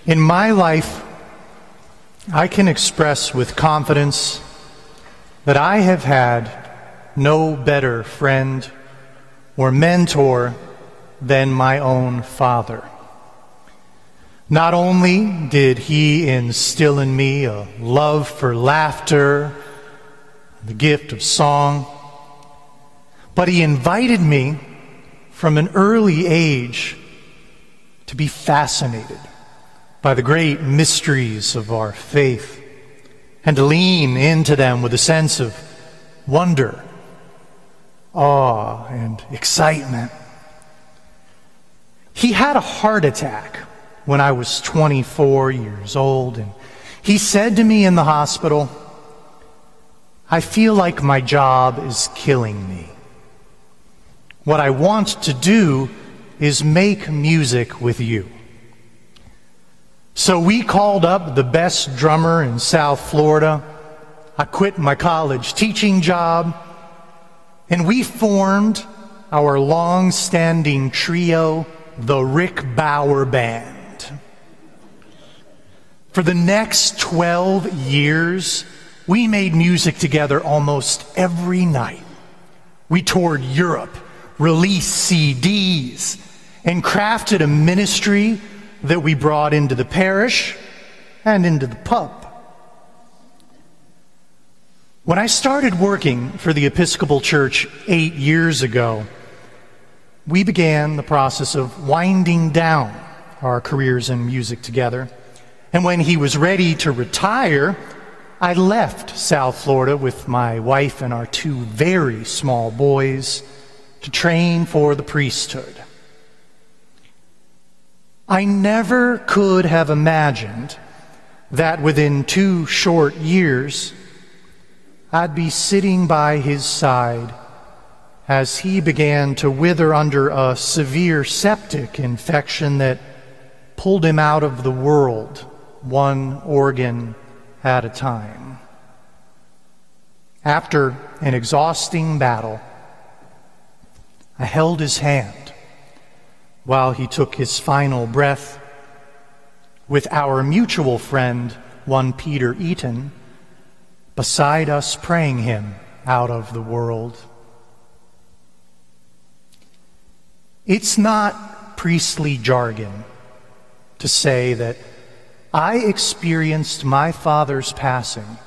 In my life, I can express with confidence that I have had no better friend or mentor than my own father. Not only did he instill in me a love for laughter, the gift of song, but he invited me from an early age to be fascinated by the great mysteries of our faith and to lean into them with a sense of wonder, awe, and excitement. He had a heart attack when I was 24 years old, and he said to me in the hospital, "I feel like my job is killing me. What I want to do is make music with you." So we called up the best drummer in South Florida. I quit my college teaching job, and we formed our long-standing trio, the Rick Bauer Band. For the next 12 years, we made music together almost every night. We toured Europe, released CDs, and crafted a ministry that we brought into the parish and into the pub. When I started working for the Episcopal Church 8 years ago, we began the process of winding down our careers in music together. And when he was ready to retire, I left South Florida with my wife and our 2 very small boys to train for the priesthood. I never could have imagined that within 2 short years, I'd be sitting by his side as he began to wither under a severe septic infection that pulled him out of the world, one organ at a time. After an exhausting battle, I held his hand while he took his final breath, with our mutual friend, one Peter Eaton, beside us praying him out of the world. It's not priestly jargon to say that I experienced my father's passing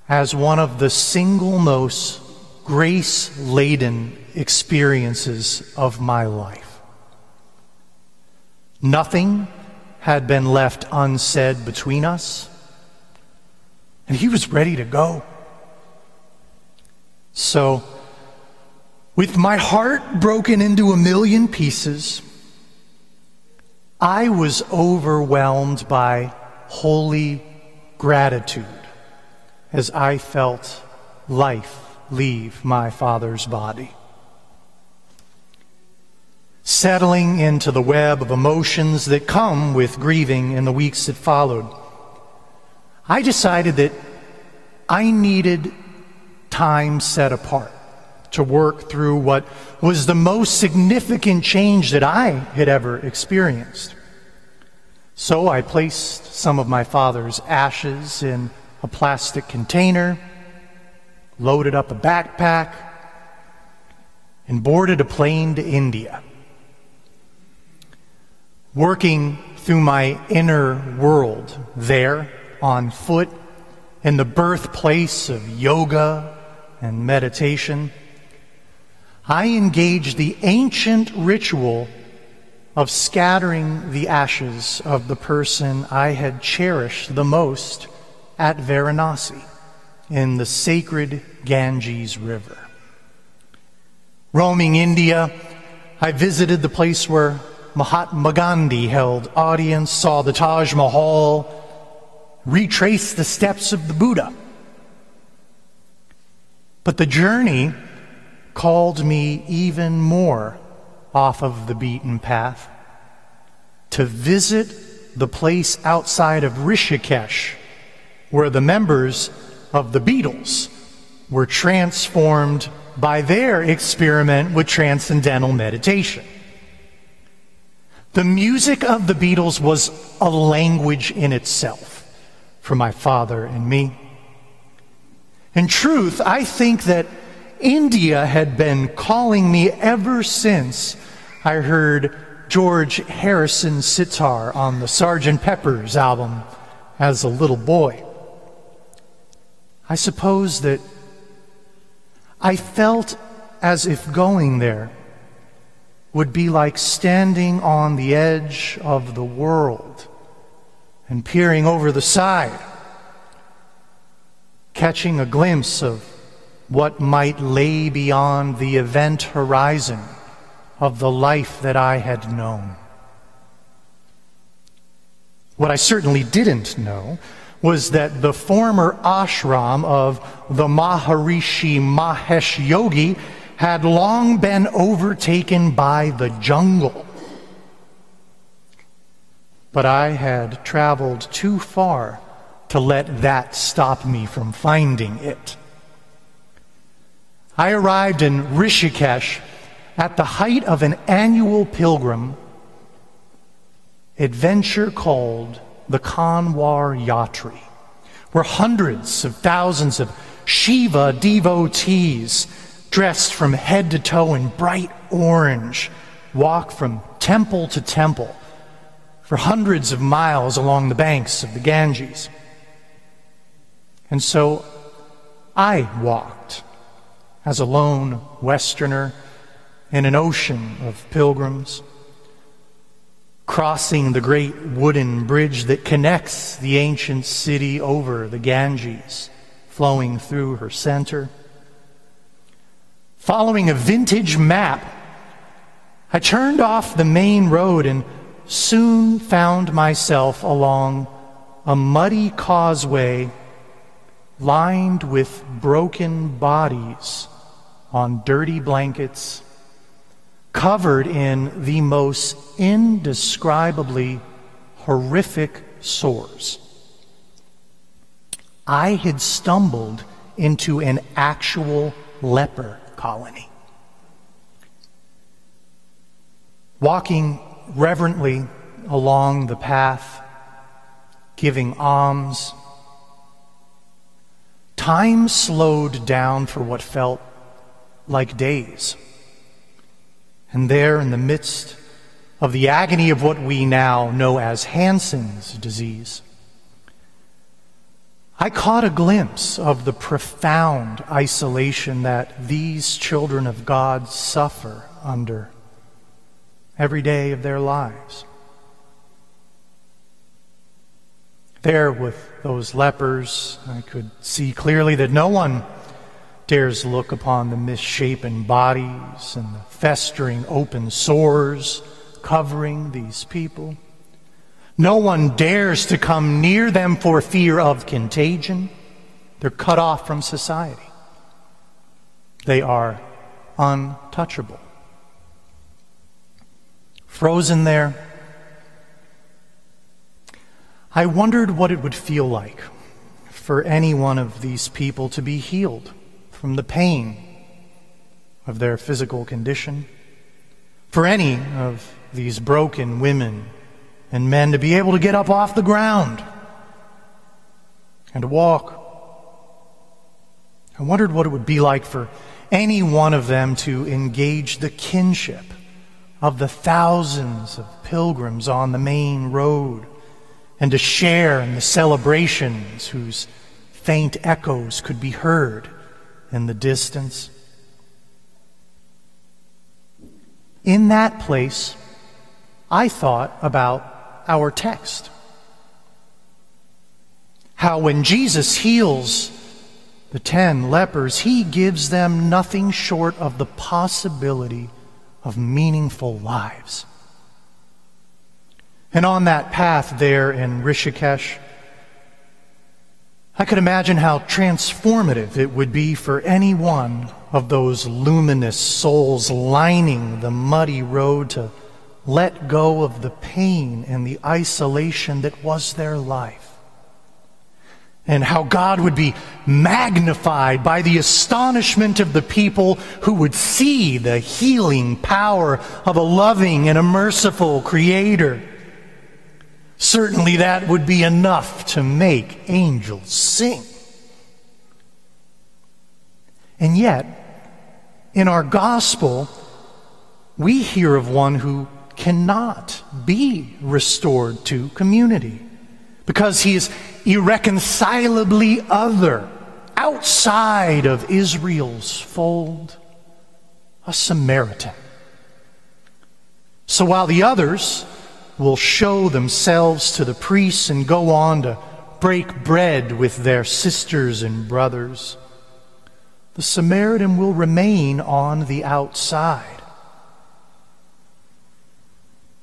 as one of the single most grace-laden experiences of my life. Nothing had been left unsaid between us, and he was ready to go. So, with my heart broken into a million pieces, I was overwhelmed by holy gratitude as I felt life leave my father's body. Settling into the web of emotions that come with grieving in the weeks that followed, I decided that I needed time set apart to work through what was the most significant change that I had ever experienced. So I placed some of my father's ashes in a plastic container, loaded up a backpack, and boarded a plane to India. Working through my inner world there on foot in the birthplace of yoga and meditation, I engaged the ancient ritual of scattering the ashes of the person I had cherished the most at Varanasi in the sacred Ganges River. Roaming India, I visited the place where Mahatma Gandhi held audience, saw the Taj Mahal, retraced the steps of the Buddha. But the journey called me even more off of the beaten path to visit the place outside of Rishikesh where the members of the Beatles were transformed by their experiment with transcendental meditation. The music of the Beatles was a language in itself for my father and me. In truth, I think that India had been calling me ever since I heard George Harrison's sitar on the Sgt. Pepper's album as a little boy. I suppose that I felt as if going there would be like standing on the edge of the world and peering over the side, catching a glimpse of what might lay beyond the event horizon of the life that I had known. What I certainly didn't know was that the former ashram of the Maharishi Mahesh Yogi had long been overtaken by the jungle. But I had traveled too far to let that stop me from finding it. I arrived in Rishikesh at the height of an annual pilgrim adventure called the Kanwar Yatri, where hundreds of thousands of Shiva devotees dressed from head to toe in bright orange walk from temple to temple for hundreds of miles along the banks of the Ganges. And so I walked as a lone Westerner in an ocean of pilgrims, crossing the great wooden bridge that connects the ancient city over the Ganges, flowing through her center. Following a vintage map, I turned off the main road and soon found myself along a muddy causeway lined with broken bodies on dirty blankets, covered in the most indescribably horrific sores. I had stumbled into an actual leper colony. Walking reverently along the path, giving alms, time slowed down for what felt like days. And there, in the midst of the agony of what we now know as Hansen's disease, I caught a glimpse of the profound isolation that these children of God suffer under every day of their lives. There with those lepers, I could see clearly that no one dares look upon the misshapen bodies and the festering open sores covering these people. No one dares to come near them for fear of contagion. They're cut off from society. They are untouchable. Frozen there, I wondered what it would feel like for any one of these people to be healed from the pain of their physical condition, for any of these broken women and men to be able to get up off the ground and to walk. I wondered what it would be like for any one of them to engage the kinship of the thousands of pilgrims on the main road and to share in the celebrations whose faint echoes could be heard in the distance. In that place, I thought about our text. How when Jesus heals the 10 lepers, he gives them nothing short of the possibility of meaningful lives. And on that path there in Rishikesh, I could imagine how transformative it would be for any one of those luminous souls lining the muddy road to let go of the pain and the isolation that was their life, and how God would be magnified by the astonishment of the people who would see the healing power of a loving and a merciful Creator. Certainly that would be enough to make angels sing. And yet, in our gospel, we hear of one who cannot be restored to community because he is irreconcilably other, outside of Israel's fold, a Samaritan. So while the others will show themselves to the priests and go on to break bread with their sisters and brothers, the Samaritan will remain on the outside.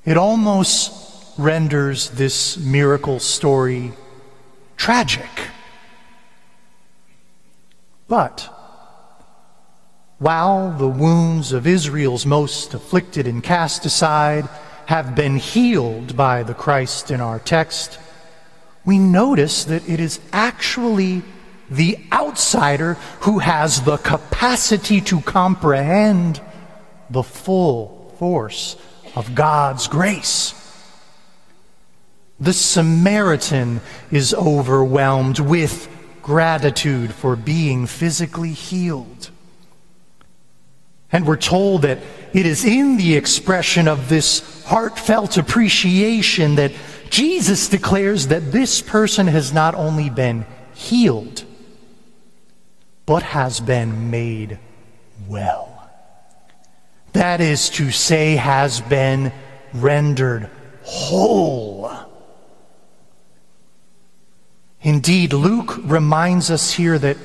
It almost renders this miracle story tragic. But while the wounds of Israel's most afflicted and cast aside have been healed by the Christ in our text, we notice that it is actually the outsider who has the capacity to comprehend the full force of God's grace. The Samaritan is overwhelmed with gratitude for being physically healed. And we're told that it is in the expression of this heartfelt appreciation that Jesus declares that this person has not only been healed, but has been made well. That is to say, has been rendered whole. Indeed, Luke reminds us here that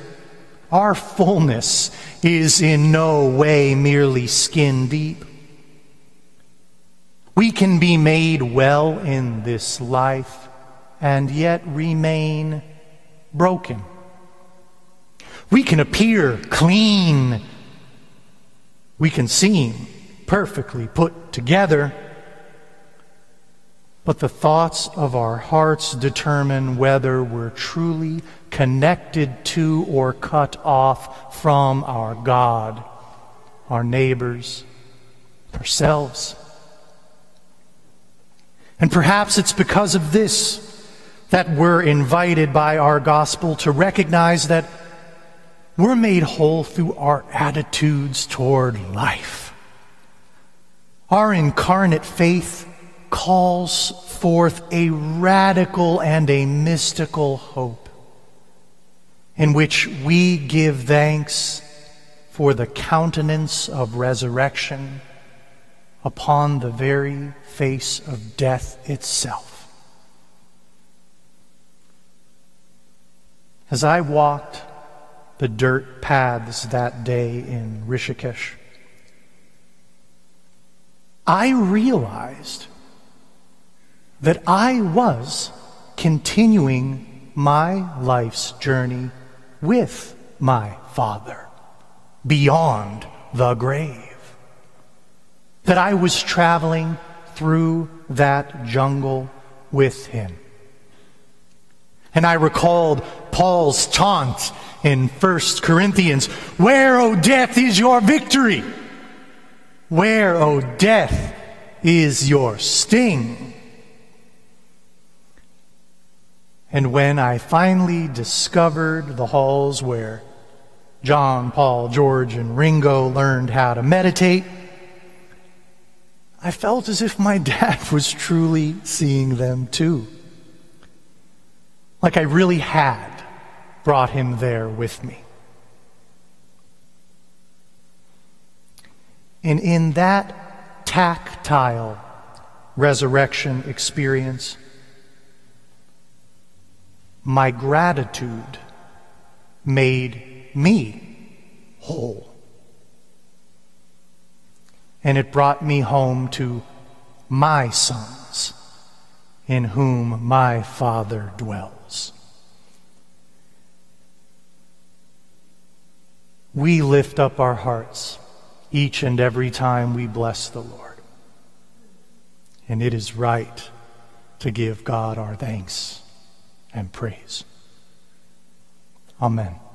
our fullness is in no way merely skin deep. We can be made well in this life and yet remain broken. We can appear clean. We can seem perfectly put together. But the thoughts of our hearts determine whether we're truly connected to or cut off from our God, our neighbors, ourselves. And perhaps it's because of this that we're invited by our gospel to recognize that we're made whole through our attitudes toward life. Our incarnate faith calls forth a radical and a mystical hope in which we give thanks for the countenance of resurrection upon the very face of death itself. As I walked the dirt paths that day in Rishikesh, I realized that I was continuing my life's journey with my Father beyond the grave. That I was traveling through that jungle with Him. And I recalled Paul's taunt in 1 Corinthians, "Where, O death, is your victory? Where, O death, is your sting?" And when I finally discovered the halls where John, Paul, George, and Ringo learned how to meditate, I felt as if my dad was truly seeing them too. Like I really had brought him there with me. And in that tactile resurrection experience, my gratitude made me whole. And it brought me home to my sons, in whom my Father dwells. We lift up our hearts each and every time we bless the Lord. And it is right to give God our thanks and praise. Amen.